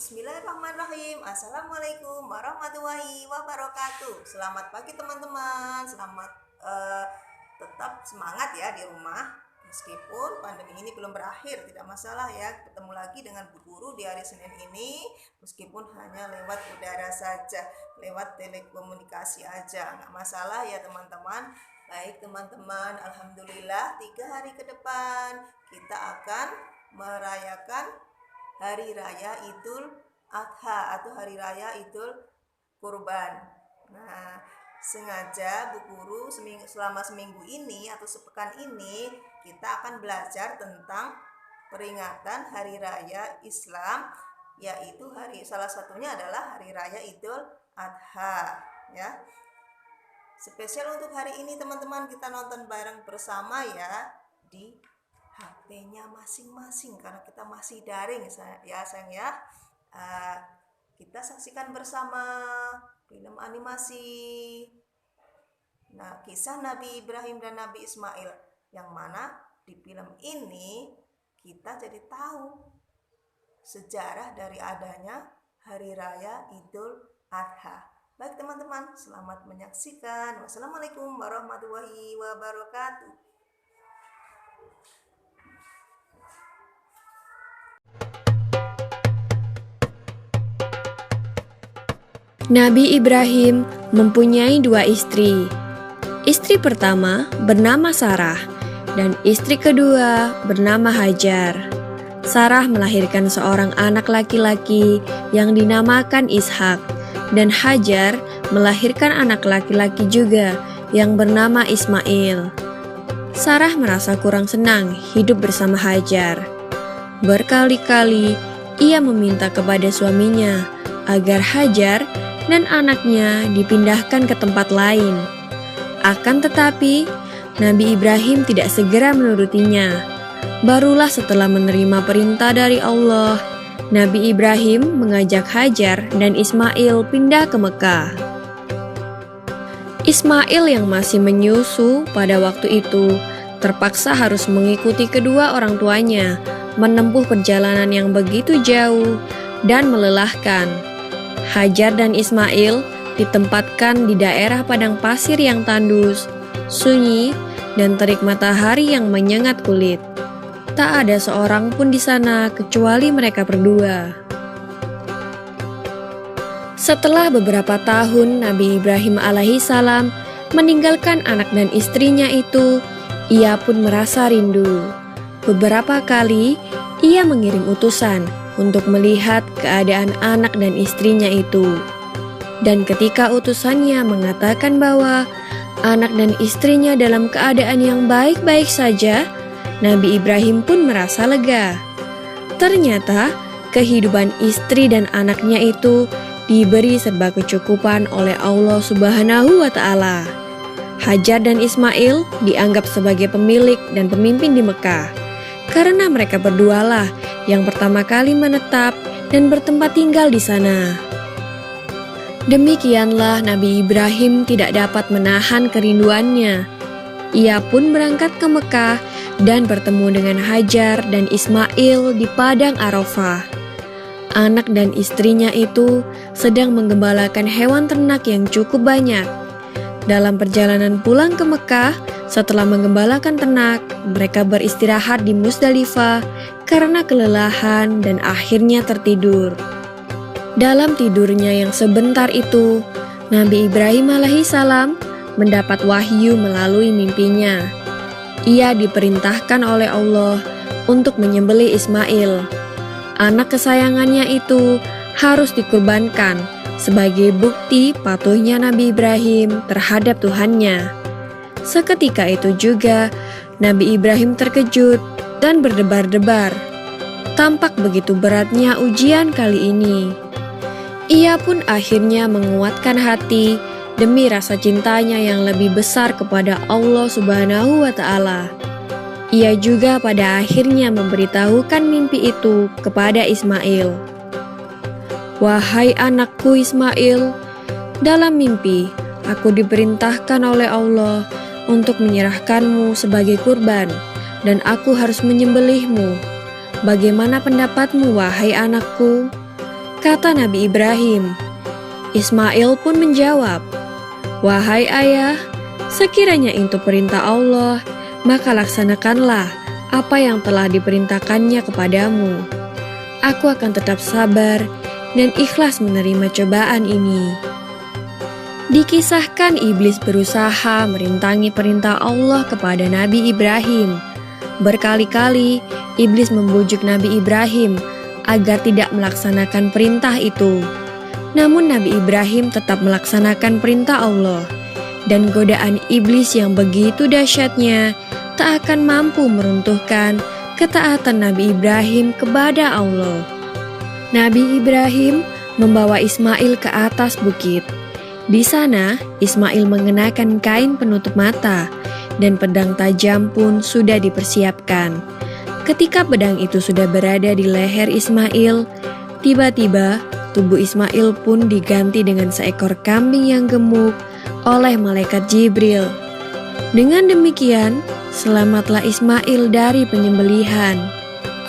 Bismillahirrahmanirrahim. Assalamualaikum warahmatullahi wabarakatuh. Selamat pagi teman-teman. Selamat tetap semangat ya di rumah. Meskipun pandemi ini belum berakhir, tidak masalah ya. Ketemu lagi dengan Bu Guru di hari Senin ini, meskipun hanya lewat udara saja, lewat telekomunikasi aja, nggak masalah ya teman-teman. Baik teman-teman, alhamdulillah 3 hari ke depan kita akan merayakan Hari Raya Idul Adha atau Hari Raya Idul Kurban. Nah, sengaja Bu Guru selama seminggu ini atau sepekan ini kita akan belajar tentang peringatan Hari Raya Islam, yaitu salah satunya adalah Hari Raya Idul Adha ya. Spesial untuk hari ini teman-teman, kita nonton bareng bersama ya di HP-nya masing-masing karena kita masih daring ya sayang ya. Kita saksikan bersama film animasi kisah Nabi Ibrahim dan Nabi Ismail, yang mana di film ini kita jadi tahu sejarah dari adanya Hari Raya Idul Adha. Baik teman-teman, selamat menyaksikan. Wassalamualaikum warahmatullahi wabarakatuh. Nabi Ibrahim mempunyai 2 istri. Istri pertama bernama Sarah dan istri kedua bernama Hajar. Sarah melahirkan seorang anak laki-laki yang dinamakan Ishak, dan Hajar melahirkan anak laki-laki juga yang bernama Ismail. Sarah merasa kurang senang hidup bersama Hajar. Berkali-kali ia meminta kepada suaminya agar Hajar dan anaknya dipindahkan ke tempat lain. Akan tetapi, Nabi Ibrahim tidak segera menurutinya. Barulah setelah menerima perintah dari Allah, Nabi Ibrahim mengajak Hajar dan Ismail pindah ke Mekah. Ismail yang masih menyusu pada waktu itu terpaksa harus mengikuti kedua orang tuanya menempuh perjalanan yang begitu jauh dan melelahkan. Hajar dan Ismail ditempatkan di daerah padang pasir yang tandus, sunyi, dan terik matahari yang menyengat kulit. Tak ada seorang pun di sana kecuali mereka berdua. Setelah beberapa tahun Nabi Ibrahim alaihissalam meninggalkan anak dan istrinya itu, ia pun merasa rindu. Beberapa kali ia mengirim utusan untuk melihat keadaan anak dan istrinya itu. Dan ketika utusannya mengatakan bahwa anak dan istrinya dalam keadaan yang baik-baik saja, Nabi Ibrahim pun merasa lega. Ternyata kehidupan istri dan anaknya itu diberi serba kecukupan oleh Allah Subhanahu wa Ta'ala. Hajar dan Ismail dianggap sebagai pemilik dan pemimpin di Mekah, karena mereka berdualah yang pertama kali menetap dan bertempat tinggal di sana. Demikianlah Nabi Ibrahim tidak dapat menahan kerinduannya. Ia pun berangkat ke Mekah dan bertemu dengan Hajar dan Ismail di padang Arafah. Anak dan istrinya itu sedang menggembalakan hewan ternak yang cukup banyak. Dalam perjalanan pulang ke Mekah, setelah menggembalakan ternak, mereka beristirahat di Musdalifah karena kelelahan dan akhirnya tertidur. Dalam tidurnya yang sebentar itu, Nabi Ibrahim alaihissalam mendapat wahyu melalui mimpinya. Ia diperintahkan oleh Allah untuk menyembelih Ismail. Anak kesayangannya itu harus dikurbankan sebagai bukti patuhnya Nabi Ibrahim terhadap Tuhannya. Seketika itu juga Nabi Ibrahim terkejut dan berdebar-debar. Tampak begitu beratnya ujian kali ini. Ia pun akhirnya menguatkan hati demi rasa cintanya yang lebih besar kepada Allah Subhanahu wa Ta'ala. Ia juga pada akhirnya memberitahukan mimpi itu kepada Ismail. "Wahai anakku Ismail, dalam mimpi aku diperintahkan oleh Allah untuk menyerahkanmu sebagai kurban, dan aku harus menyembelihmu. Bagaimana pendapatmu, wahai anakku?" kata Nabi Ibrahim. Ismail pun menjawab, "Wahai ayah, sekiranya itu perintah Allah, maka laksanakanlah apa yang telah diperintahkannya kepadamu. Aku akan tetap sabar dan ikhlas menerima cobaan ini." Dikisahkan iblis berusaha merintangi perintah Allah kepada Nabi Ibrahim. Berkali-kali iblis membujuk Nabi Ibrahim agar tidak melaksanakan perintah itu. Namun Nabi Ibrahim tetap melaksanakan perintah Allah, dan godaan iblis yang begitu dahsyatnya tak akan mampu meruntuhkan ketaatan Nabi Ibrahim kepada Allah. Nabi Ibrahim membawa Ismail ke atas bukit. Di sana, Ismail mengenakan kain penutup mata, dan pedang tajam pun sudah dipersiapkan. Ketika pedang itu sudah berada di leher Ismail, tiba-tiba tubuh Ismail pun diganti dengan seekor kambing yang gemuk oleh malaikat Jibril. Dengan demikian, selamatlah Ismail dari penyembelihan.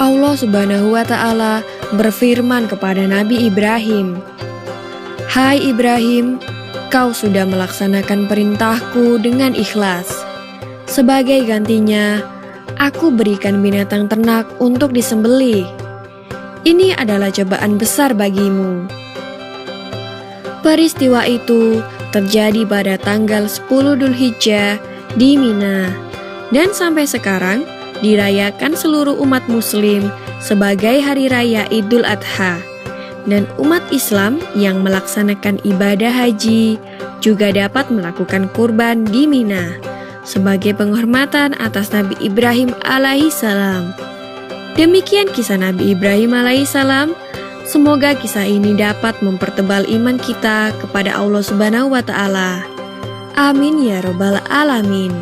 Allah Subhanahu wa Ta'ala berfirman kepada Nabi Ibrahim, "Hai Ibrahim, kau sudah melaksanakan perintahku dengan ikhlas. Sebagai gantinya, aku berikan binatang ternak untuk disembelih. Ini adalah cobaan besar bagimu." Peristiwa itu terjadi pada tanggal 10 Dzulhijjah di Mina, dan sampai sekarang dirayakan seluruh umat muslim sebagai hari raya Idul Adha. Dan umat Islam yang melaksanakan ibadah haji juga dapat melakukan kurban di Mina sebagai penghormatan atas Nabi Ibrahim alaihissalam. Demikian kisah Nabi Ibrahim alaihissalam. Semoga kisah ini dapat mempertebal iman kita kepada Allah Subhanahu wa Ta'ala. Amin ya Rabbal Alamin.